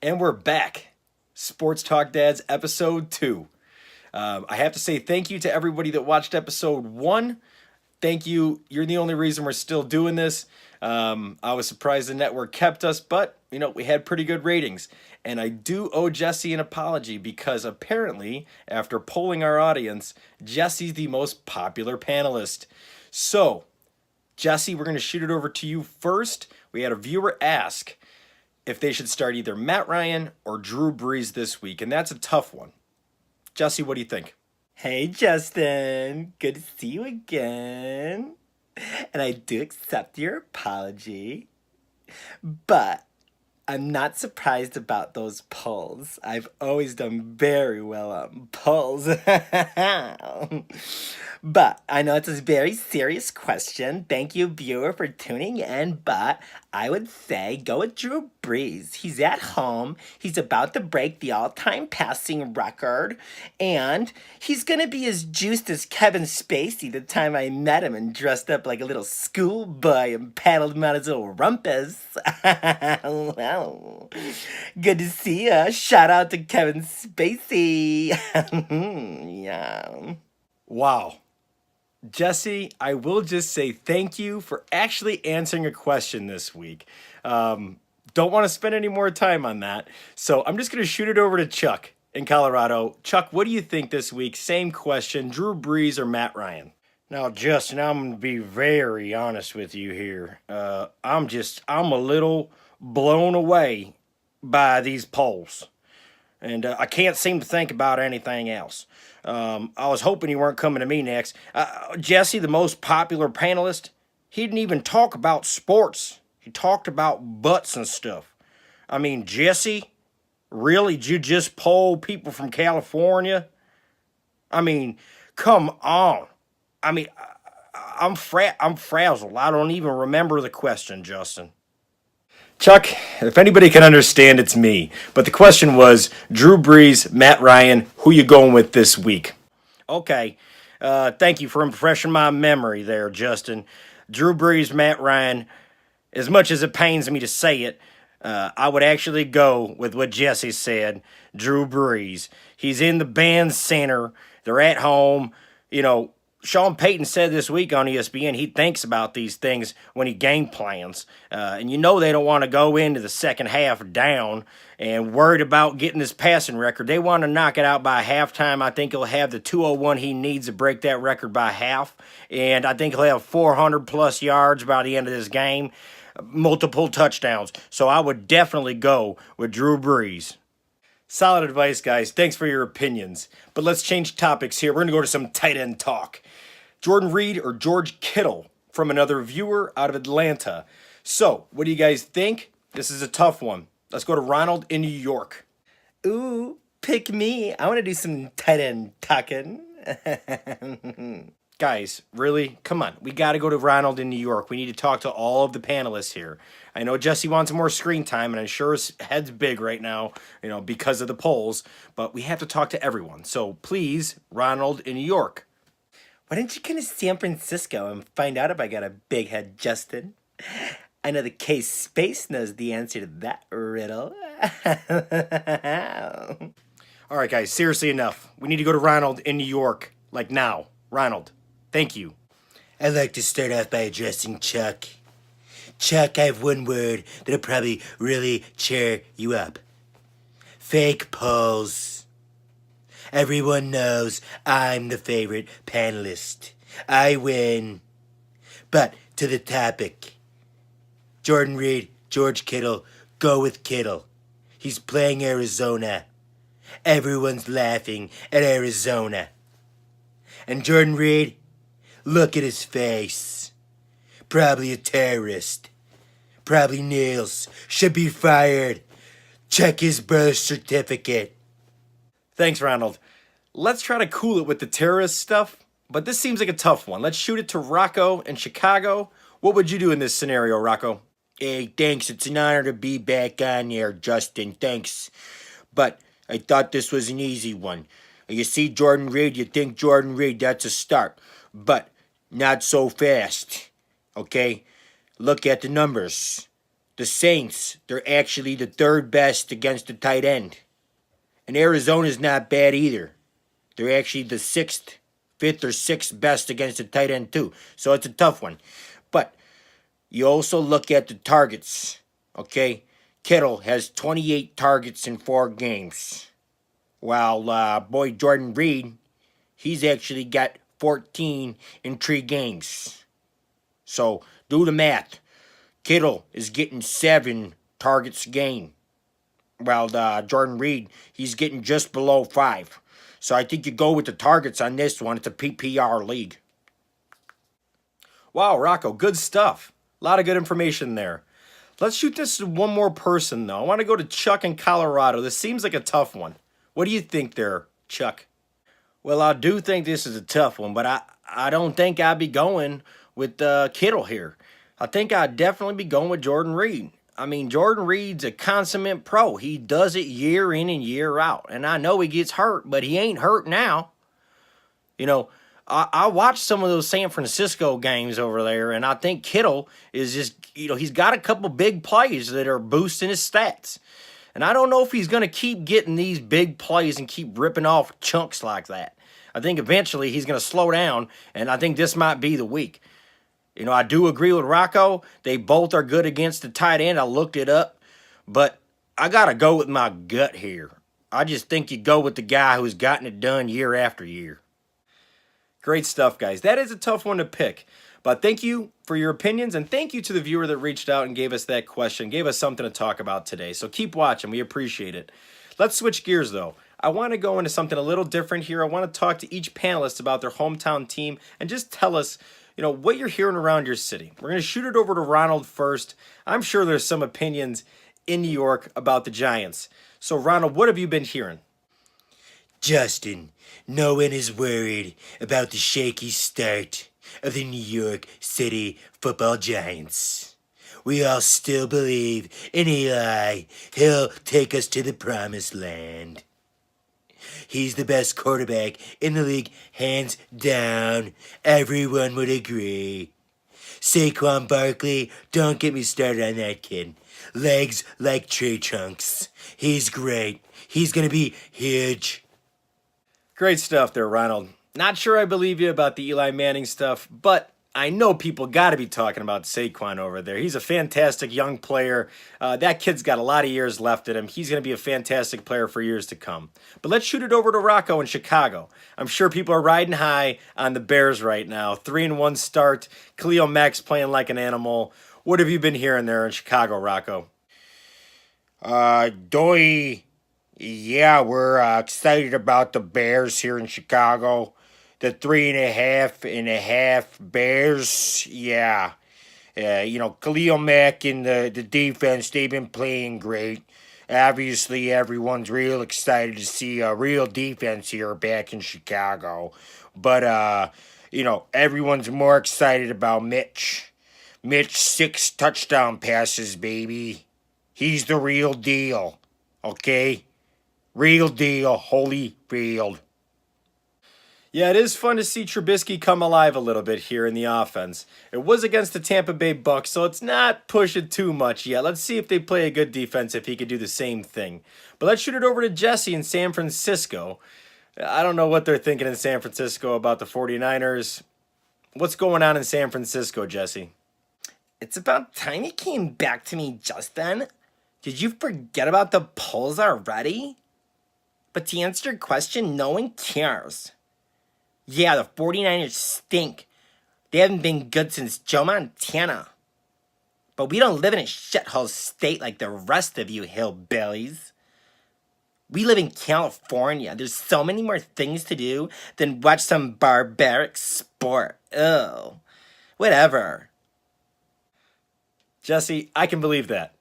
And we're back. Sports Talk Dads, episode 2. I have to say thank you to everybody that watched episode 1. Thank you. You're the only reason we're still doing this. I was surprised the network kept us, but, we had pretty good ratings. And I do owe Jesse an apology because apparently, after polling our audience, Jesse's the most popular panelist. So, Jesse, we're going to shoot it over to you first. We had a viewer ask if they should start either Matt Ryan or Drew Brees this week, and that's a tough one. Jesse, what do you think? Hey, Justin. Good to see you again. And I do accept your apology. But I'm not surprised about those polls. I've always done very well on polls. But I know it's a very serious question. Thank you, viewer, for tuning in. But I would say go with Drew Brees. He's at home. He's about to break the all-time passing record. And he's going to be as juiced as Kevin Spacey the time I met him and dressed up like a little schoolboy and paddled him on his little rumpus. Well, good to see ya. Shout out to Kevin Spacey. Yeah. Wow. Jesse, I will just say thank you for actually answering a question this week. Don't want to spend any more time on that. So I'm just going to shoot it over to Chuck in Colorado. Chuck, what do you think this week? Same question, Drew Brees or Matt Ryan? Now, Justin, I'm going to be very honest with you here. I'm a little blown away by these polls. And I can't seem to think about anything else. I was hoping you weren't coming to me next. Jesse, the most popular panelist, he didn't even talk about sports. He talked about butts and stuff. I mean, Jesse, really? Did you just poll people from California? I mean, come on. I mean, I'm frazzled. I don't even remember the question, Justin. Chuck, if anybody can understand, it's me. But the question was, Drew Brees, Matt Ryan, who you going with this week? Okay, thank you for refreshing my memory there, Justin. Drew Brees, Matt Ryan, as much as it pains me to say it, I would actually go with what Jesse said, Drew Brees. He's in the band center. They're at home. Sean Payton said this week on ESPN he thinks about these things when he game plans. And they don't want to go into the second half down and worried about getting this passing record. They want to knock it out by halftime. I think he'll have the 201 he needs to break that record by half. And I think he'll have 400-plus yards by the end of this game, multiple touchdowns. So I would definitely go with Drew Brees. Solid advice, guys. Thanks for your opinions. But let's change topics here. We're going to go to some tight end talk. Jordan Reed or George Kittle from another viewer out of Atlanta. So, what do you guys think? This is a tough one. Let's go to Ronald in New York. Ooh, pick me. I want to do some tight end talking. Guys, really? Come on. We got to go to Ronald in New York. We need to talk to all of the panelists here. I know Jesse wants more screen time, and I'm sure his head's big right now, because of the polls, but we have to talk to everyone. So please, Ronald in New York. Why don't you come to San Francisco and find out if I got a big head, Justin? I know the case space knows the answer to that riddle. All right, guys, seriously enough. We need to go to Ronald in New York, like now. Ronald, thank you. I'd like to start off by addressing Chuck. Chuck, I have one word that'll probably really cheer you up. Fake polls. Everyone knows I'm the favorite panelist. I win. But to the topic. Jordan Reed, George Kittle, go with Kittle. He's playing Arizona. Everyone's laughing at Arizona. And Jordan Reed, look at his face. Probably a terrorist. Probably kneels. Should be fired. Check his birth certificate. Thanks, Ronald. Let's try to cool it with the terrorist stuff, but this seems like a tough one. Let's shoot it to Rocco in Chicago. What would you do in this scenario, Rocco? Hey, thanks. It's an honor to be back on there, Justin. Thanks. But I thought this was an easy one. You see Jordan Reed, you think Jordan Reed, that's a start. But not so fast. Okay? Look at the numbers. The Saints, they're actually the third best against the tight end. And Arizona's not bad either. They're actually the fifth or sixth best against the tight end too. So it's a tough one. But you also look at the targets. Okay, Kittle has 28 targets in 4 games, while boy Jordan Reed, he's actually got 14 in 3 games. So do the math. Kittle is getting 7 targets a game, while Jordan Reed, he's getting just below 5. So I think you go with the targets on this one. It's a PPR league. Wow, Rocco, good stuff. A lot of good information there. Let's shoot this to one more person, though. I want to go to Chuck in Colorado. This seems like a tough one. What do you think there, Chuck? Well, I do think this is a tough one, but I don't think I'd be going with Kittle here. I think I'd definitely be going with Jordan Reed. I mean, Jordan Reed's a consummate pro. He does it year in and year out. And I know he gets hurt, but he ain't hurt now. You know, I watched some of those San Francisco games over there, and I think Kittle is just, he's got a couple big plays that are boosting his stats. And I don't know if he's going to keep getting these big plays and keep ripping off chunks like that. I think eventually he's going to slow down, and I think this might be the week. I do agree with Rocco. They both are good against the tight end. I looked it up, but I got to go with my gut here. I just think you go with the guy who's gotten it done year after year. Great stuff, guys. That is a tough one to pick. But thank you for your opinions, and thank you to the viewer that reached out and gave us that question, gave us something to talk about today. So keep watching. We appreciate it. Let's switch gears, though. I want to go into something a little different here. I want to talk to each panelist about their hometown team and just tell us, what you're hearing around your city. We're going to shoot it over to Ronald first. I'm sure there's some opinions in New York about the Giants. So, Ronald, what have you been hearing? Justin, no one is worried about the shaky start of the New York City Football Giants. We all still believe in Eli. He'll take us to the promised land. He's the best quarterback in the league, hands down. Everyone would agree. Saquon Barkley, don't get me started on that kid. Legs like tree trunks. He's great. He's going to be huge. Great stuff there, Ronald. Not sure I believe you about the Eli Manning stuff, but I know people got to be talking about Saquon over there. He's a fantastic young player. That kid's got a lot of years left in him. He's going to be a fantastic player for years to come. But let's shoot it over to Rocco in Chicago. I'm sure people are riding high on the Bears right now. 3-1 start. Khalil Mack's playing like an animal. What have you been hearing there in Chicago, Rocco? Yeah, we're excited about the Bears here in Chicago. The 3.5 Bears, yeah. Khalil Mack and the defense, they've been playing great. Obviously, everyone's real excited to see a real defense here back in Chicago. But, everyone's more excited about Mitch. Mitch, 6 touchdown passes, baby. He's the real deal, okay? Real deal, Holyfield. Yeah, it is fun to see Trubisky come alive a little bit here in the offense. It was against the Tampa Bay Bucks, so it's not pushing too much yet. Let's see if they play a good defense, if he could do the same thing. But let's shoot it over to Jesse in San Francisco. I don't know what they're thinking in San Francisco about the 49ers. What's going on in San Francisco, Jesse? It's about time you came back to me, Justin. Did you forget about the polls already? But to answer your question, no one cares. Yeah, the 49ers stink. They haven't been good since Joe Montana. But we don't live in a shithole state like the rest of you hillbillies. We live in California. There's so many more things to do than watch some barbaric sport. Ugh. Whatever. Jesse, I can believe that.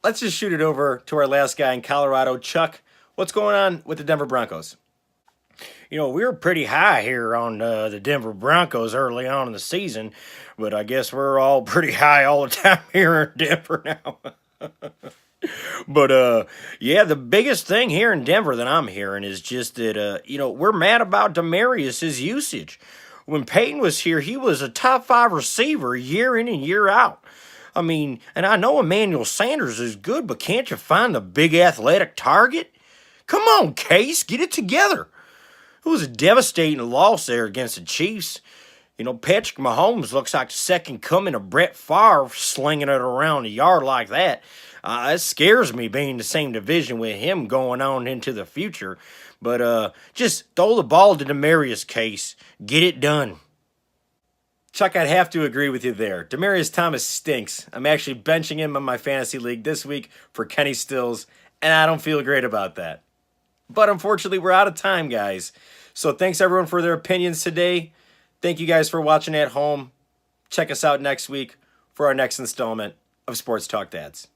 Let's just shoot it over to our last guy in Colorado, Chuck. What's going on with the Denver Broncos? We were pretty high here on the Denver Broncos early on in the season, but I guess we're all pretty high all the time here in Denver now. But, yeah, the biggest thing here in Denver that I'm hearing is just that, we're mad about Demaryius' usage. When Peyton was here, he was a top 5 receiver year in and year out. I mean, and I know Emmanuel Sanders is good, but can't you find the big athletic target? Come on, Case, get it together. It was a devastating loss there against the Chiefs. You know, Patrick Mahomes looks like the second coming of Brett Favre slinging it around the yard like that. It scares me being in the same division with him going on into the future. But just throw the ball to Demarius, Case. Get it done. Chuck, I'd have to agree with you there. Demaryius Thomas stinks. I'm actually benching him in my fantasy league this week for Kenny Stills, and I don't feel great about that. But unfortunately, we're out of time, guys. So thanks everyone for their opinions today. Thank you guys for watching at home. Check us out next week for our next installment of Sports Talk Dads.